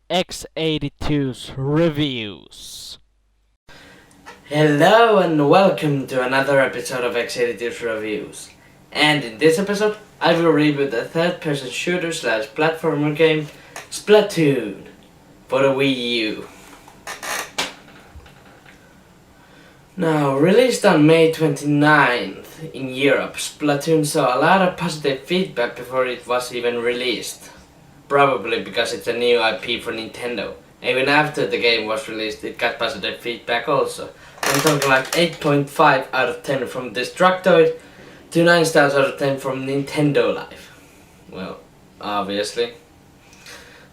X82's reviews. Hello and welcome to another episode of X82's Reviews. And in this episode, I will review the third-person shooter slash platformer game Splatoon for the Wii U. Now, released on May 29th in Europe, Splatoon saw a lot of positive feedback before it was even released. Probably because it's a new IP for Nintendo. Even after the game was released, it got positive feedback also. I'm talking like 8.5 out of 10 from Destructoid to 9 stars out of 10 from Nintendo Life. Well, obviously.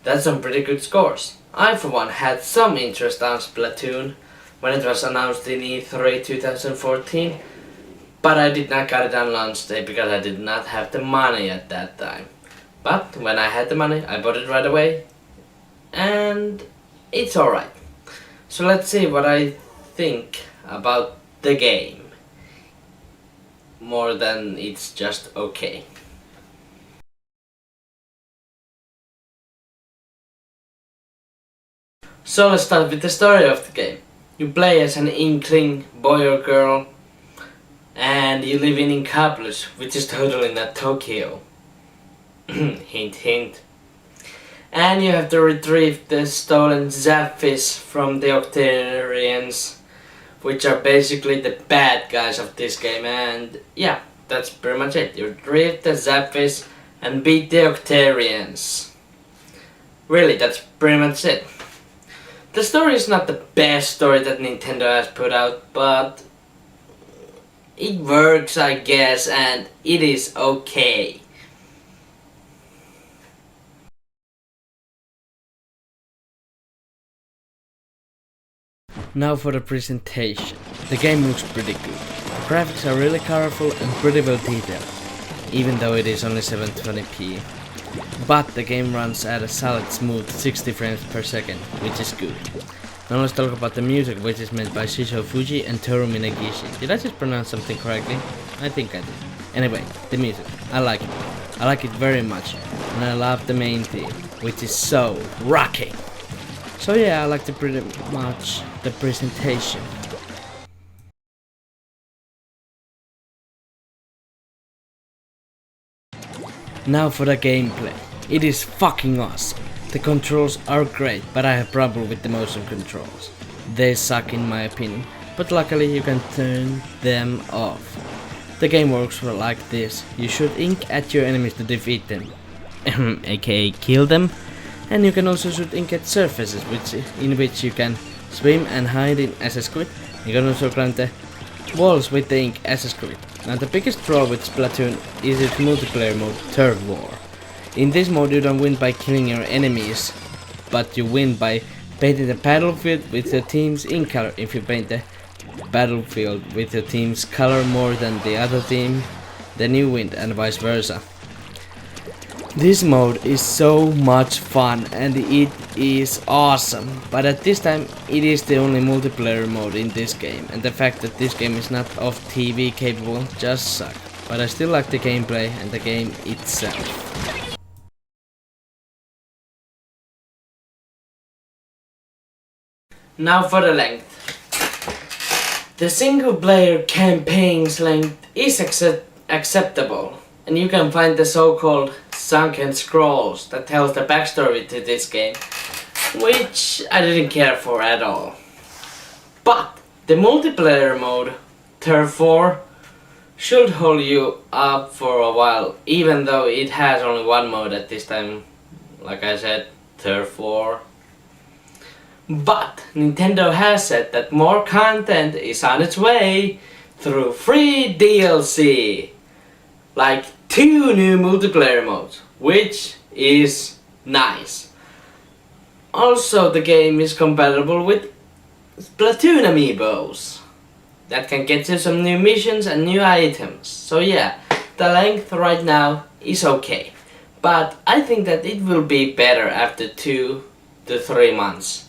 That's some pretty good scores. I for one had some interest on Splatoon when it was announced in E3 2014, but I did not get it on launch day because I did not have the money at that time. But when I had the money, I bought it right away, and it's alright. So let's see what I think about the game, more than it's just okay. So let's start with the story of the game. You play as an inkling boy or girl, and you live in Inkaplus, which is totally not Tokyo. Hint hint. And you have to retrieve the stolen Zapfish from the Octarians, which are basically the bad guys of this game, and yeah, that's pretty much it. You retrieve the Zapfish and beat the Octarians. Really, that's pretty much it. The story is not the best story that Nintendo has put out, but it works, I guess, and it is okay. Now for the presentation. The game looks pretty good. Graphics are really colorful and pretty well detailed, even though it is only 720p. But the game runs at a solid smooth 60 frames per second, which is good. Now let's talk about the music, which is made by Shisho Fuji and Toru Minagishi. Did I just pronounce something correctly? I think I did. Anyway, the music. I like it. I like it very much. And I love the main theme, which is so rocking. So yeah, I like pretty much the presentation. Now for the gameplay. It is fucking awesome. The controls are great, but I have problem with the motion controls. They suck in my opinion, but luckily you can turn them off. The game works like this. You shoot ink at your enemies to defeat them, aka kill them. And you can also shoot ink at surfaces, in which you can swim and hide in as a squid. You can also climb the walls with the ink as a squid. Now the biggest draw with Splatoon is its multiplayer mode, Turf War. In this mode you don't win by killing your enemies, but you win by painting the battlefield with your team's ink color. If you paint the battlefield with your team's color more than the other team, then you win, and vice versa. This mode is so much fun and it is awesome, but at this time it is the only multiplayer mode in this game, and the fact that this game is not of TV capable just sucks. But I still like the gameplay and the game itself. Now for the length. The single player campaign's length is acceptable, and you can find the so-called sunken scrolls that tells the backstory to this game, which I didn't care for at all. But the multiplayer mode, Turf War, should hold you up for a while, even though it has only one mode at this time, like I said, Turf War. But Nintendo has said that more content is on its way through free DLC, like 2 new multiplayer modes, which is nice. Also, the game is compatible with Splatoon amiibos that can get you some new missions and new items. So yeah, the length right now is okay, but I think that it will be better after 2 to 3 months.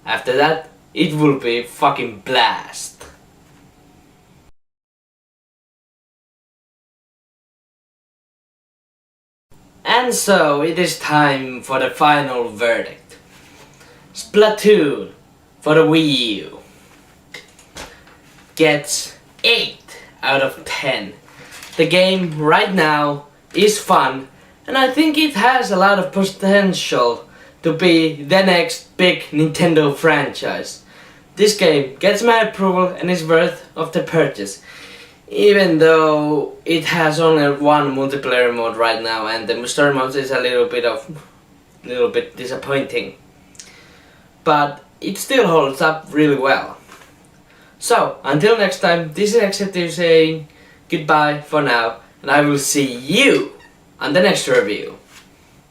After that, it will be fucking blast. And so it is time for the final verdict. Splatoon for the Wii U gets 8 out of 10. The game right now is fun, and I think it has a lot of potential to be the next big Nintendo franchise. This game gets my approval and is worth of the purchase, even though it has only one multiplayer mode right now, and the story mode is a little bit disappointing. But it still holds up really well. So, until next time, this is X82's saying goodbye for now, and I will see you on the next review.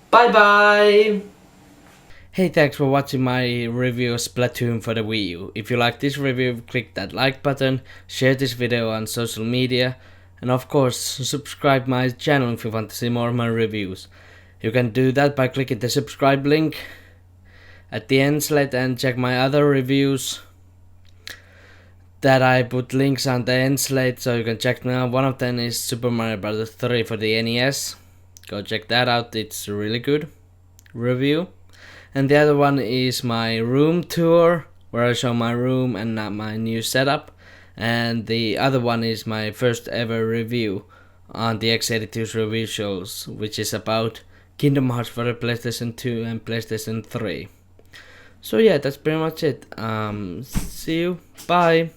Bye bye! Hey, thanks for watching my review of Splatoon for the Wii U. If you like this review, click that like button, share this video on social media, and of course subscribe my channel if you want to see more of my reviews. You can do that by clicking the subscribe link at the end slide and check my other reviews that I put links on the end slide, so you can check now. One of them is Super Mario Bros. 3 for the NES. Go check that out, it's a really good review. And the other one is my room tour, where I show my room and my new setup. And the other one is my first ever review on the X82's review shows, which is about Kingdom Hearts for the PlayStation 2 and PlayStation 3. So yeah, that's pretty much it. See you, bye!